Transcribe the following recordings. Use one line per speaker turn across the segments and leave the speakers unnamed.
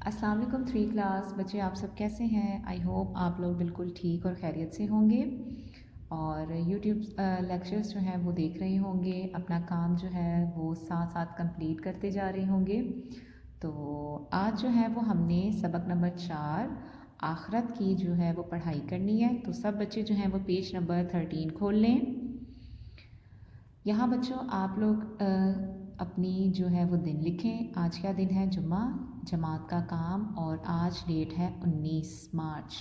अस्सलाम वालेकुम 3 क्लास बच्चे, आप सब कैसे हैं। आई होप आप लोग बिल्कुल ठीक और खैरियत से होंगे और यूट्यूब लेक्चर्स जो हैं वो देख रहे होंगे, अपना काम जो है वो साथ साथ कंप्लीट करते जा रहे होंगे। तो आज जो है वो हमने सबक नंबर 4 आखरत की जो है वो पढ़ाई करनी है। तो सब बच्चे जो हैं वो पेज नंबर 13 खोल लें। यहाँ बच्चों आप लोग अपनी जो है वो दिन लिखें। आज का दिन है जुम्मा, जमात का काम, और आज डेट है 19 मार्च।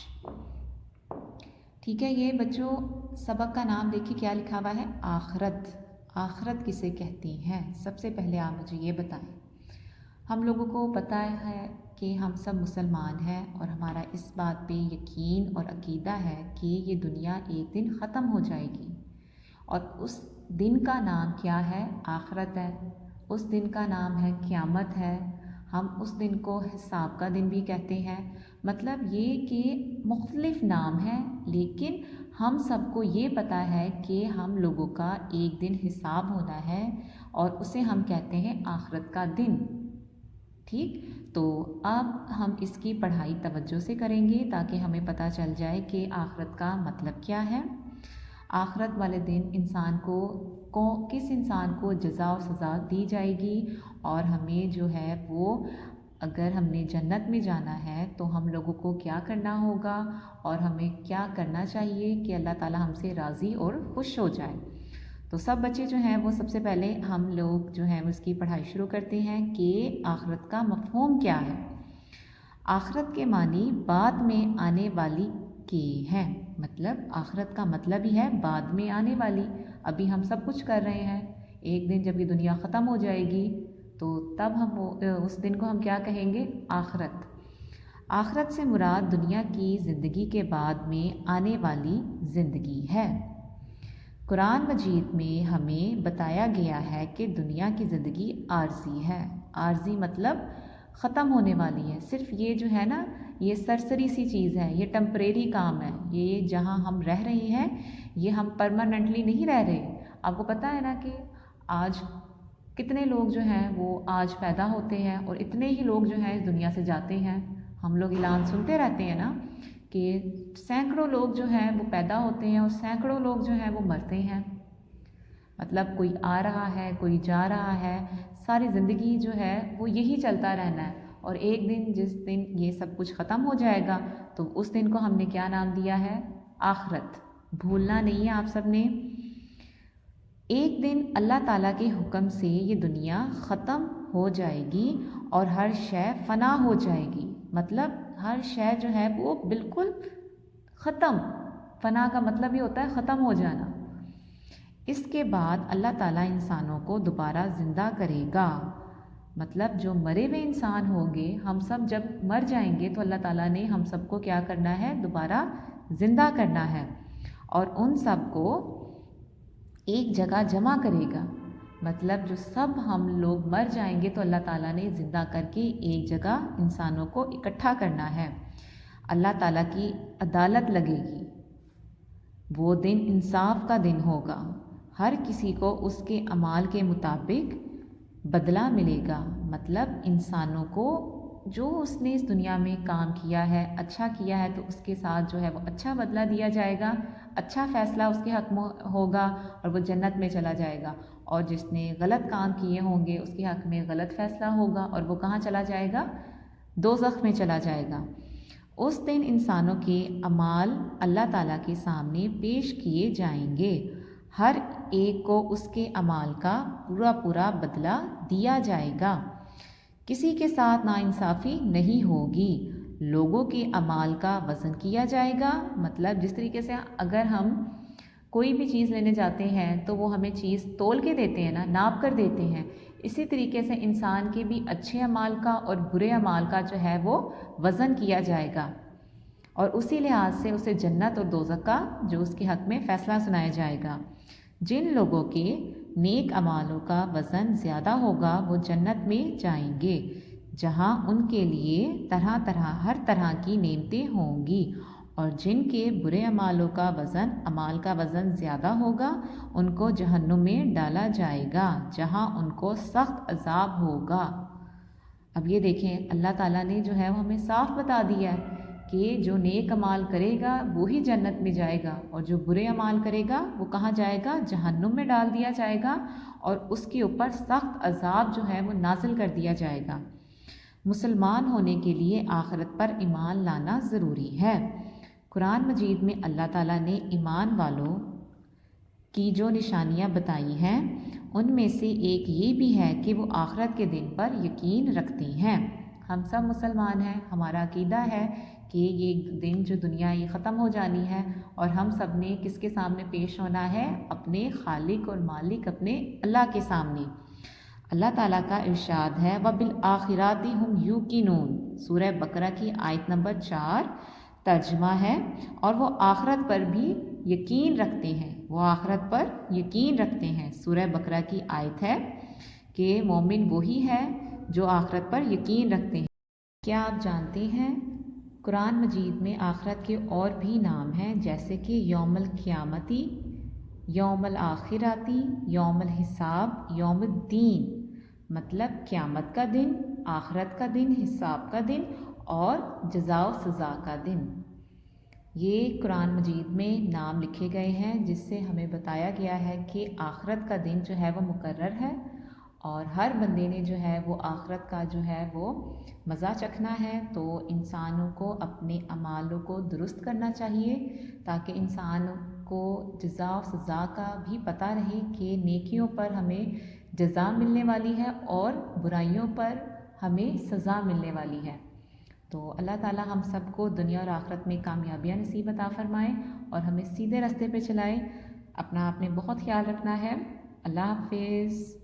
ठीक है, ये बच्चों सबक का नाम देखिए क्या लिखा हुआ है, आखरत। आखरत किसे कहती हैं, सबसे पहले आप मुझे ये बताएं। हम लोगों को पता है कि हम सब मुसलमान हैं और हमारा इस बात पे यकीन और अकीदा है कि ये दुनिया एक दिन ख़त्म हो जाएगी और उस दिन का नाम क्या है, आखरत है। उस दिन का नाम है क़यामत है। हम उस दिन को हिसाब का दिन भी कहते हैं। मतलब ये कि मुख्तलिफ़ नाम हैं, लेकिन हम सबको ये पता है कि हम लोगों का एक दिन हिसाब होना है और उसे हम कहते हैं आखरत का दिन। ठीक, तो अब हम इसकी पढ़ाई तवज्जो से करेंगे ताकि हमें पता चल जाए कि आखरत का मतलब क्या है। आखरत वाले दिन इंसान को किस इंसान को जज़ा और सज़ा दी जाएगी और हमें जो है वो अगर हमने जन्नत में जाना है तो हम लोगों को क्या करना होगा और हमें क्या करना चाहिए कि अल्लाह ताला हमसे राज़ी और खुश हो जाए। तो सब बच्चे जो हैं वो सबसे पहले हम लोग जो हैं उसकी पढ़ाई शुरू करते हैं कि आखरत का मफ़हूम क्या है। आखरत के मानी बाद में आने वाली के हैं। मतलब आखरत का मतलब ही है बाद में आने वाली। अभी हम सब कुछ कर रहे हैं, एक दिन जब ये दुनिया ख़त्म हो जाएगी तो तब हम उस दिन को हम क्या कहेंगे, आखरत। आखरत से मुराद दुनिया की ज़िंदगी के बाद में आने वाली ज़िंदगी है। कुरान मजीद में हमें बताया गया है कि दुनिया की ज़िंदगी आर्जी है। आर्जी मतलब ख़त्म होने वाली है। सिर्फ ये जो है ना, ये सरसरी सी चीज़ है, ये टेम्परेरी काम है। ये जहाँ हम रह रहे हैं ये हम परमानेंटली नहीं रह रहे। आपको पता है ना कि आज कितने लोग जो हैं वो आज पैदा होते हैं और इतने ही लोग जो हैं इस दुनिया से जाते हैं। हम लोग ऐलान सुनते रहते हैं ना कि सैकड़ों लोग जो हैं वो पैदा होते हैं और सैकड़ों लोग जो हैं वो मरते हैं। मतलब कोई आ रहा है, कोई जा रहा है, सारी ज़िंदगी जो है वो यही चलता रहना है। और एक दिन जिस दिन ये सब कुछ ख़त्म हो जाएगा तो उस दिन को हमने क्या नाम दिया है, आखरत। भूलना नहीं है आप सब ने। एक दिन अल्लाह ताला के हुक्म से ये दुनिया ख़त्म हो जाएगी और हर शय फ़ना हो जाएगी। मतलब हर शय जो है वो बिल्कुल ख़त्म। फ़ना का मतलब ये होता है ख़त्म हो जाना। इसके बाद अल्लाह ताला इंसानों को दोबारा ज़िंदा करेगा। मतलब जो मरे हुए इंसान होंगे, हम सब जब मर जाएंगे तो अल्लाह ताला ने हम सबको क्या करना है, दोबारा ज़िंदा करना है और उन सब को एक जगह जमा करेगा। मतलब जो सब हम लोग मर जाएंगे तो अल्लाह ताला ने ज़िंदा करके एक जगह इंसानों को इकट्ठा करना है। अल्लाह ताला की अदालत लगेगी। वो दिन इंसाफ का दिन होगा। हर किसी को उसके अमाल के मुताबिक बदला मिलेगा। मतलब इंसानों को जो उसने इस दुनिया में काम किया है, अच्छा किया है, तो उसके साथ जो है वो अच्छा बदला दिया जाएगा, अच्छा फ़ैसला उसके हक़ में होगा और वो जन्नत में चला जाएगा। और जिसने गलत काम किए होंगे उसके हक़ में गलत फ़ैसला होगा और वो कहाँ चला जाएगा, दोज़ख में चला जाएगा। उस दिन इंसानों के अमाल अल्लाह ताला के सामने पेश किए जाएंगे। हर एक को उसके अमाल का पूरा पूरा बदला दिया जाएगा। किसी के साथ नाइंसाफ़ी नहीं होगी। लोगों के अमाल का वज़न किया जाएगा। मतलब जिस तरीके से अगर हम कोई भी चीज़ लेने जाते हैं तो वो हमें चीज़ तोल के देते हैं ना, नाप कर देते हैं, इसी तरीके से इंसान के भी अच्छे अमाल का और बुरे अमाल का जो है वो वज़न किया जाएगा और उसी लिहाज से उसे जन्नत और दोज़ख का जो उसके हक़ में फ़ैसला सुनाया जाएगा। जिन लोगों के नेक अमालों का वज़न ज़्यादा होगा वो जन्नत में जाएंगे, जहाँ उनके लिए तरह तरह हर तरह की नेमतें होंगी। और जिनके बुरे अमालों का अमाल का वज़न ज़्यादा होगा उनको जहन्नुम में डाला जाएगा, जहाँ उनको सख्त अज़ाब होगा। اب یہ دیکھیں اللہ تعالیٰ نے جو ہے وہ ہمیں صاف بتا دیا ہے کہ جو نیک اعمال کرے گا وہی جنت میں جائے گا، اور جو برے اعمال کرے گا وہ کہاں جائے گا؟ جہنم میں ڈال دیا جائے گا، اور اس کے اوپر سخت عذاب جو ہے وہ نازل کر دیا جائے گا۔ مسلمان ہونے کے لیے آخرت پر ایمان لانا ضروری ہے۔ قرآن مجید میں اللہ تعالیٰ نے ایمان والوں کی جو نشانیاں بتائی ہیں ان میں سے ایک یہ بھی ہے کہ وہ آخرت کے دن پر یقین رکھتی ہیں۔ ہم سب مسلمان ہیں، ہمارا عقیدہ ہے کہ یہ دن جو دنیا یہ ختم ہو جانی ہے، اور ہم سب نے کس کے سامنے پیش ہونا ہے؟ اپنے خالق اور مالک اپنے اللہ کے سامنے۔ اللہ تعالیٰ کا ارشاد ہے وَبِالْآخِرَاتِ هُمْ يُوقِنُونَ، سورہ بقرہ کی آیت نمبر 4 ترجمہ ہے، اور وہ آخرت پر بھی یقین رکھتے ہیں، وہ آخرت پر یقین رکھتے ہیں۔ سورہ بقرہ کی آیت ہے کہ مومن وہی ہے جو آخرت پر یقین رکھتے ہیں۔ کیا آپ جانتے ہیں قرآن مجید میں آخرت کے اور بھی نام ہیں، جیسے کہ یوم القیامتی، یوم الآخراتی، یوم الحساب، یوم الدین، مطلب قیامت کا دن، آخرت کا دن، حساب کا دن اور جزا و سزا کا دن۔ یہ قرآن مجید میں نام لکھے گئے ہیں جس سے ہمیں بتایا گیا ہے کہ آخرت کا دن جو ہے وہ مقرر ہے، اور ہر بندے نے جو ہے وہ آخرت کا جو ہے وہ مزہ چکھنا ہے۔ تو انسانوں کو اپنے اعمالوں کو درست کرنا چاہیے تاکہ انسان کو جزا و سزا کا بھی پتہ رہے کہ نیکیوں پر ہمیں جزا ملنے والی ہے اور برائیوں پر ہمیں سزا ملنے والی ہے۔ تو اللہ تعالیٰ ہم سب کو دنیا اور آخرت میں کامیابیاں نصیب عطا فرمائے اور ہمیں سیدھے راستے پہ چلائے۔ اپنا آپ نے بہت خیال رکھنا ہے۔ اللہ حافظ۔